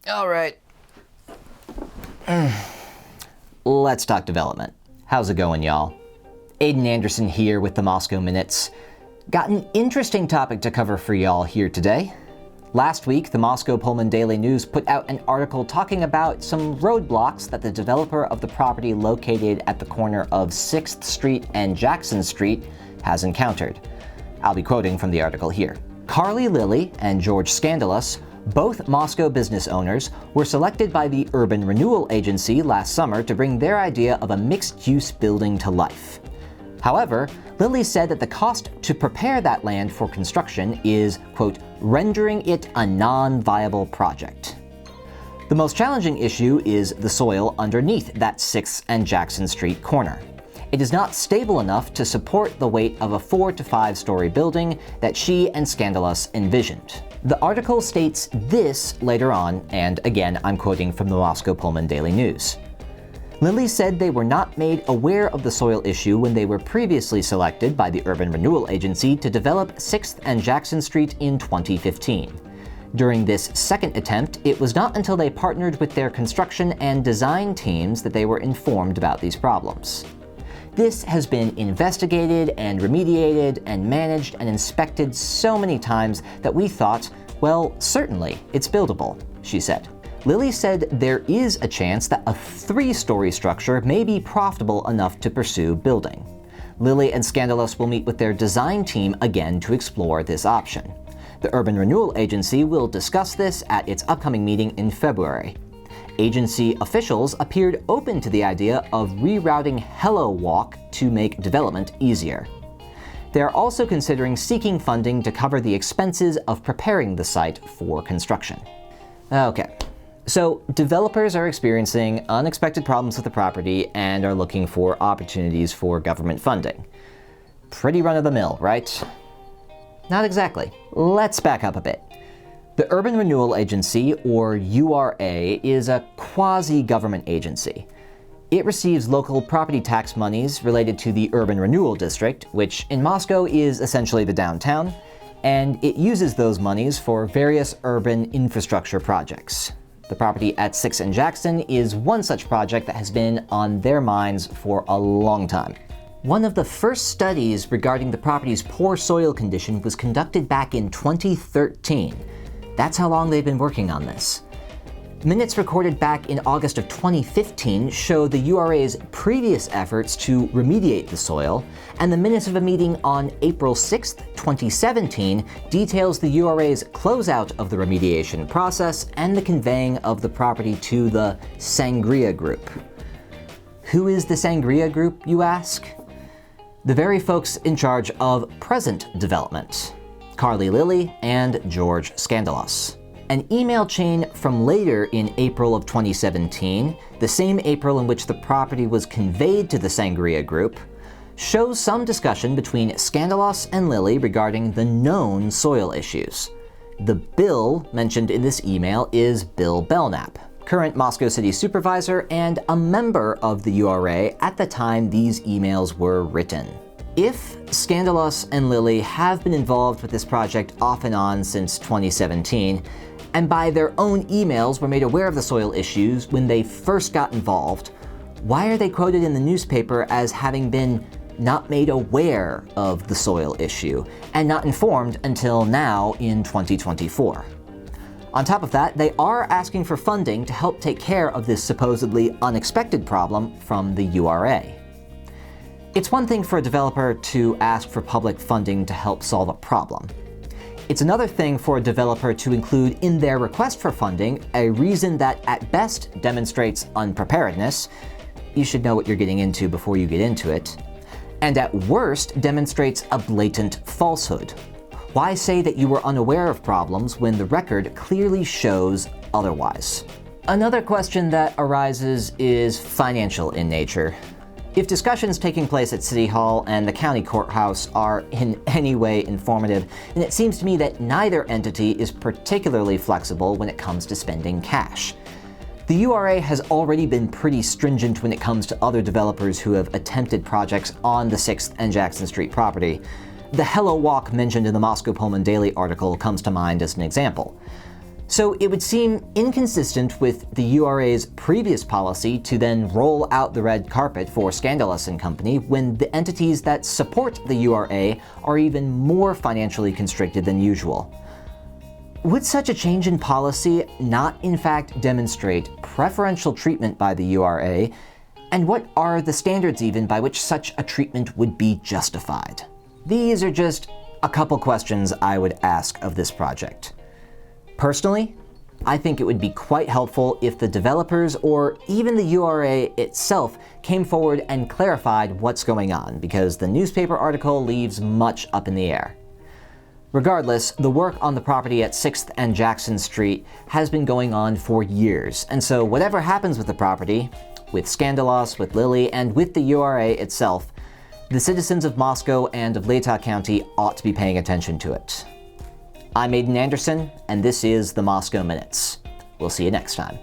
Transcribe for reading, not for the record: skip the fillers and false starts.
All right. Let's talk development. How's it going, y'all? Aiden Anderson here with the Moscow Minutes. Got an interesting topic to cover for y'all here today. Last week, the Moscow-Pullman Daily News put out an article talking about some roadblocks that the developer of the property located at the corner of 6th Street and Jackson Street has encountered. I'll be quoting from the article here. Carly Lilly and George Scandalous, both Moscow business owners, were selected by the Urban Renewal Agency last summer to bring their idea of a mixed-use building to life. However, Lilly said that the cost to prepare that land for construction is, quote, rendering it a non-viable project. The most challenging issue is the soil underneath that 6th and Jackson Street corner. It is not stable enough to support the weight of a 4 to 5 story building that she and Scandalous envisioned. The article states this later on, and again, I'm quoting from the Moscow-Pullman Daily News. Lilly said they were not made aware of the soil issue when they were previously selected by the Urban Renewal Agency to develop 6th and Jackson Street in 2015. During this second attempt, it was not until they partnered with their construction and design teams that they were informed about these problems. This has been investigated and remediated and managed and inspected so many times that we thought, well, certainly, it's buildable, she said. Lilly said there is a chance that a 3-story structure may be profitable enough to pursue building. Lilly and Scandalous will meet with their design team again to explore this option. The Urban Renewal Agency will discuss this at its upcoming meeting in February. Agency officials appeared open to the idea of rerouting Hello Walk to make development easier. They are also considering seeking funding to cover the expenses of preparing the site for construction. Okay, so developers are experiencing unexpected problems with the property and are looking for opportunities for government funding. Pretty run-of-the-mill, right? Not exactly. Let's back up a bit. The Urban Renewal Agency, or URA, is a quasi-government agency. It receives local property tax monies related to the Urban Renewal District, which in Moscow is essentially the downtown, and it uses those monies for various urban infrastructure projects. The property at 6th and Jackson is one such project that has been on their minds for a long time. One of the first studies regarding the property's poor soil condition was conducted back in 2013. That's how long they've been working on this. Minutes recorded back in August of 2015 show the URA's previous efforts to remediate the soil, and the minutes of a meeting on April 6, 2017 details the URA's closeout of the remediation process and the conveying of the property to the Sangria Group. Who is the Sangria Group, you ask? The very folks in charge of present development. Carly Lilly and George Scandalous. An email chain from later in April of 2017, the same April in which the property was conveyed to the Sangria Group, shows some discussion between Scandalous and Lilly regarding the known soil issues. The Bill mentioned in this email is Bill Belknap, current Moscow City Supervisor and a member of the URA at the time these emails were written. If Scandalous and Lilly have been involved with this project off and on since 2017, and by their own emails were made aware of the soil issues when they first got involved, why are they quoted in the newspaper as having been not made aware of the soil issue and not informed until now in 2024? On top of that, they are asking for funding to help take care of this supposedly unexpected problem from the URA. It's one thing for a developer to ask for public funding to help solve a problem. It's another thing for a developer to include in their request for funding a reason that at best demonstrates unpreparedness — you should know what you're getting into before you get into it — and at worst demonstrates a blatant falsehood. Why say that you were unaware of problems when the record clearly shows otherwise? Another question that arises is financial in nature. If discussions taking place at City Hall and the county courthouse are in any way informative, then it seems to me that neither entity is particularly flexible when it comes to spending cash. The URA has already been pretty stringent when it comes to other developers who have attempted projects on the 6th and Jackson Street property. The Hello Walk mentioned in the Moscow-Pullman Daily article comes to mind as an example. So it would seem inconsistent with the URA's previous policy to then roll out the red carpet for Scandalous & Company when the entities that support the URA are even more financially constricted than usual. Would such a change in policy not in fact demonstrate preferential treatment by the URA? And what are the standards even by which such a treatment would be justified? These are just a couple questions I would ask of this project. Personally, I think it would be quite helpful if the developers or even the URA itself came forward and clarified what's going on, because the newspaper article leaves much up in the air. Regardless, the work on the property at 6th and Jackson Street has been going on for years, and so whatever happens with the property, with Scandalos, with Lily, and with the URA itself, the citizens of Moscow and of Leita County ought to be paying attention to it. I'm Aiden Anderson, and this is the Moscow Minutes. We'll see you next time.